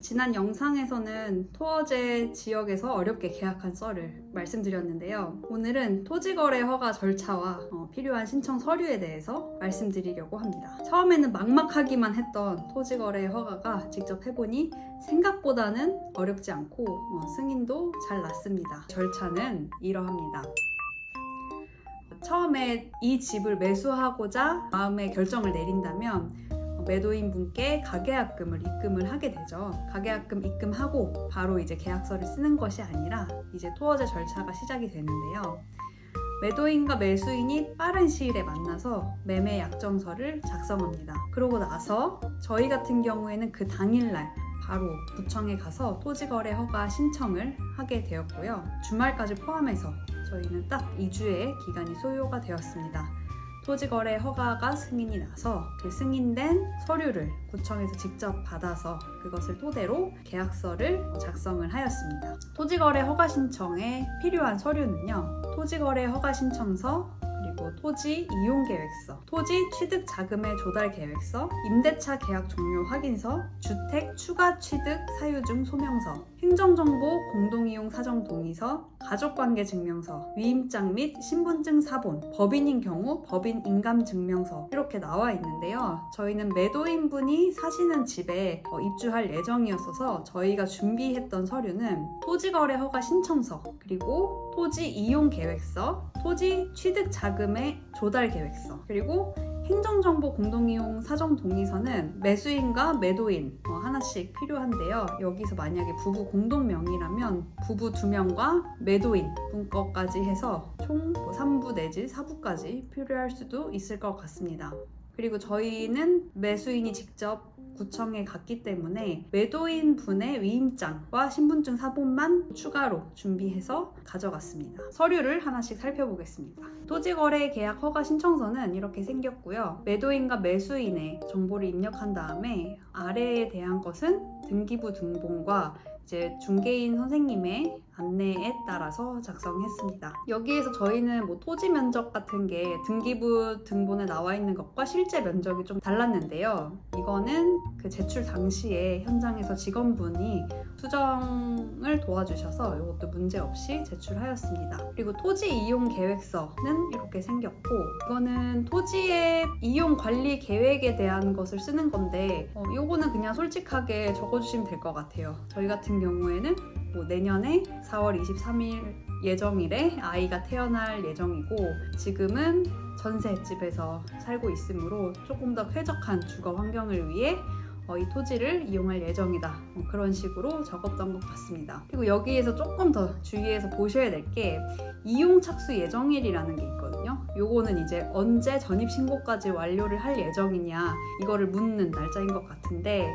지난 영상에서는 토어제 지역에서 어렵게 계약한 썰을 말씀드렸는데요. 오늘은 토지거래 허가 절차와 필요한 신청 서류에 대해서 말씀드리려고 합니다. 처음에는 막막하기만 했던 토지거래 허가가 직접 해보니 생각보다는 어렵지 않고 승인도 잘 났습니다. 절차는 이러합니다. 처음에 이 집을 매수하고자 마음의 결정을 내린다면 매도인 분께 가계약금을 입금을 하게 되죠. 가계약금 입금하고 바로 이제 계약서를 쓰는 것이 아니라 이제 토어제 절차가 시작이 되는데요. 매도인과 매수인이 빠른 시일에 만나서 매매 약정서를 작성합니다. 그러고 나서 저희 같은 경우에는 그 당일날 바로 구청에 가서 토지거래 허가 신청을 하게 되었고요. 주말까지 포함해서 저희는 딱 2주의 기간이 소요가 되었습니다. 토지거래 허가가 승인이 나서 그 승인된 서류를 구청에서 직접 받아서 그것을 토대로 계약서를 작성을 하였습니다. 토지거래 허가 신청에 필요한 서류는요. 토지거래 허가 신청서, 그리고 토지 이용 계획서, 토지 취득 자금의 조달 계획서, 임대차 계약 종료 확인서, 주택 추가 취득 사유증 소명서, 행정정보 공동이용 사정 동의서, 가족관계 증명서, 위임장 및 신분증 사본, 법인인 경우 법인 인감 증명서 이렇게 나와 있는데요. 저희는 매도인분이 사시는 집에 입주할 예정이었어서 저희가 준비했던 서류는 토지거래 허가 신청서, 그리고 토지 이용 계획서, 토지 취득 자금의 조달 계획서, 그리고 행정정보 공동이용 사정 동의서는 매수인과 매도인 하나씩 필요한데요. 여기서 만약에 부부 공동명의라면 부부 2명과 매도인 분 것까지 해서 총 3부 내지 4부까지 필요할 수도 있을 것 같습니다. 그리고 저희는 매수인이 직접 구청에 갔기 때문에 매도인 분의 위임장과 신분증 사본만 추가로 준비해서 가져갔습니다. 서류를 하나씩 살펴보겠습니다. 토지거래 계약 허가 신청서는 이렇게 생겼고요. 매도인과 매수인의 정보를 입력한 다음에 아래에 대한 것은 등기부 등본과 이제 중개인 선생님의 안내에 따라서 작성했습니다. 여기에서 저희는 토지 면적 같은 게 등기부 등본에 나와 있는 것과 실제 면적이 좀 달랐는데요. 이거는 그 제출 당시에 현장에서 직원분이 수정을 도와주셔서 이것도 문제없이 제출하였습니다. 그리고 토지 이용 계획서는 이렇게 생겼고, 이거는 토지의 이용 관리 계획에 대한 것을 쓰는 건데 이거는 그냥 솔직하게 적어주시면 될 것 같아요. 저희 같은 경우에는 내년에 4월 23일 예정일에 아이가 태어날 예정이고 지금은 전셋집에서 살고 있으므로 조금 더 쾌적한 주거 환경을 위해 이 토지를 이용할 예정이다. 그런 식으로 적었던 것 같습니다. 그리고 여기에서 조금 더 주의해서 보셔야 될 게 이용 착수 예정일이라는 게 있거든요. 요거는 이제 언제 전입신고까지 완료를 할 예정이냐 이거를 묻는 날짜인 것 같은데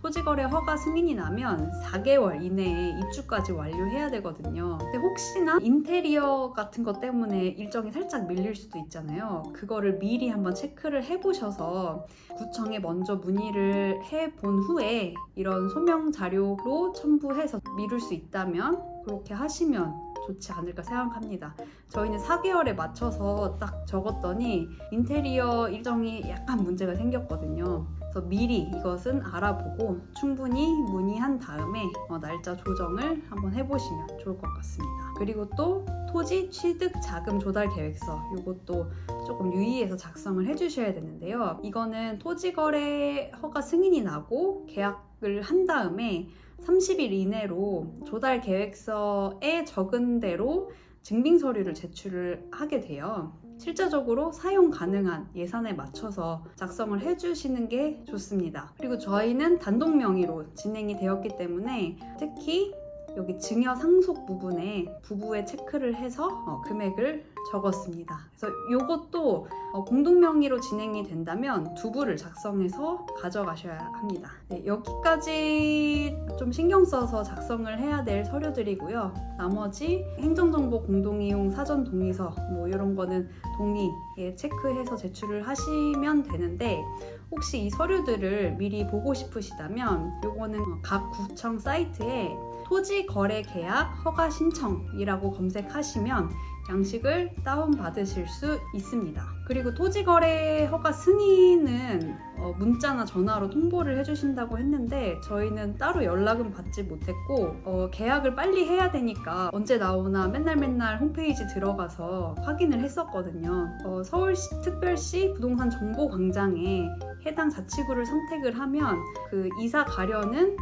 토지거래 허가 승인이 나면 4개월 이내에 입주까지 완료해야 되거든요. 근데 혹시나 인테리어 같은 것 때문에 일정이 살짝 밀릴 수도 있잖아요. 그거를 미리 한번 체크를 해보셔서 구청에 먼저 문의를 해본 후에 이런 소명 자료로 첨부해서 미룰 수 있다면 그렇게 하시면 좋지 않을까 생각합니다. 저희는 4개월에 맞춰서 딱 적었더니 인테리어 일정이 약간 문제가 생겼거든요. 그래서 미리 이것은 알아보고 충분히 문의한 다음에 날짜 조정을 한번 해보시면 좋을 것 같습니다. 그리고 또 토지 취득 자금 조달 계획서 이것도 조금 유의해서 작성을 해주셔야 되는데요. 이거는 토지거래 허가 승인이 나고 계약을 한 다음에 30일 이내로 조달 계획서에 적은 대로 증빙 서류를 제출을 하게 돼요. 실제적으로 사용 가능한 예산에 맞춰서 작성을 해주시는 게 좋습니다. 그리고 저희는 단독 명의로 진행이 되었기 때문에 특히 여기 증여 상속 부분에 부부의 체크를 해서 금액을 적었습니다. 그래서 이것도 공동 명의로 진행이 된다면 두부를 작성해서 가져가셔야 합니다. 네, 여기까지 좀 신경 써서 작성을 해야 될 서류들이고요. 나머지 행정정보 공동이용 사전 동의서 이런 거는 동의에 체크해서 제출을 하시면 되는데 혹시 이 서류들을 미리 보고 싶으시다면 요거는 각 구청 사이트에 토지 거래 계약 허가 신청이라고 검색하시면 양식을 다운받으실 수 있습니다. 그리고 토지거래 허가 승인은 문자나 전화로 통보를 해주신다고 했는데 저희는 따로 연락은 받지 못했고 계약을 빨리 해야 되니까 언제 나오나 맨날 홈페이지 들어가서 확인을 했었거든요. 서울시 특별시 부동산 정보광장에 해당 자치구를 선택을 하면 그 이사 가려는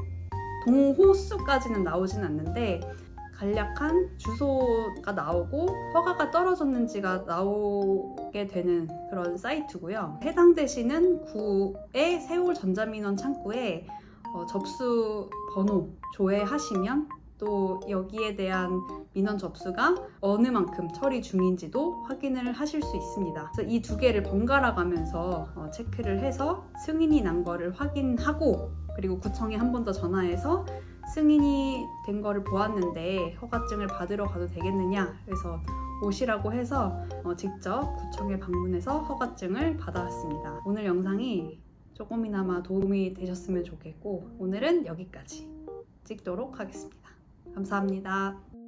동호수까지는 나오진 않는데 간략한 주소가 나오고 허가가 떨어졌는지가 나오게 되는 그런 사이트고요. 해당되시는 구의 세월 전자민원 창구에 접수 번호 조회하시면 또 여기에 대한 민원 접수가 어느 만큼 처리 중인지도 확인을 하실 수 있습니다. 그래서 이 두 개를 번갈아 가면서 체크를 해서 승인이 난 거를 확인하고 그리고 구청에 한 번 더 전화해서 승인이 된 거를 보았는데 허가증을 받으러 가도 되겠느냐 그래서 오시라고 해서 직접 구청에 방문해서 허가증을 받아왔습니다. 오늘 영상이 조금이나마 도움이 되셨으면 좋겠고 오늘은 여기까지 찍도록 하겠습니다. 감사합니다.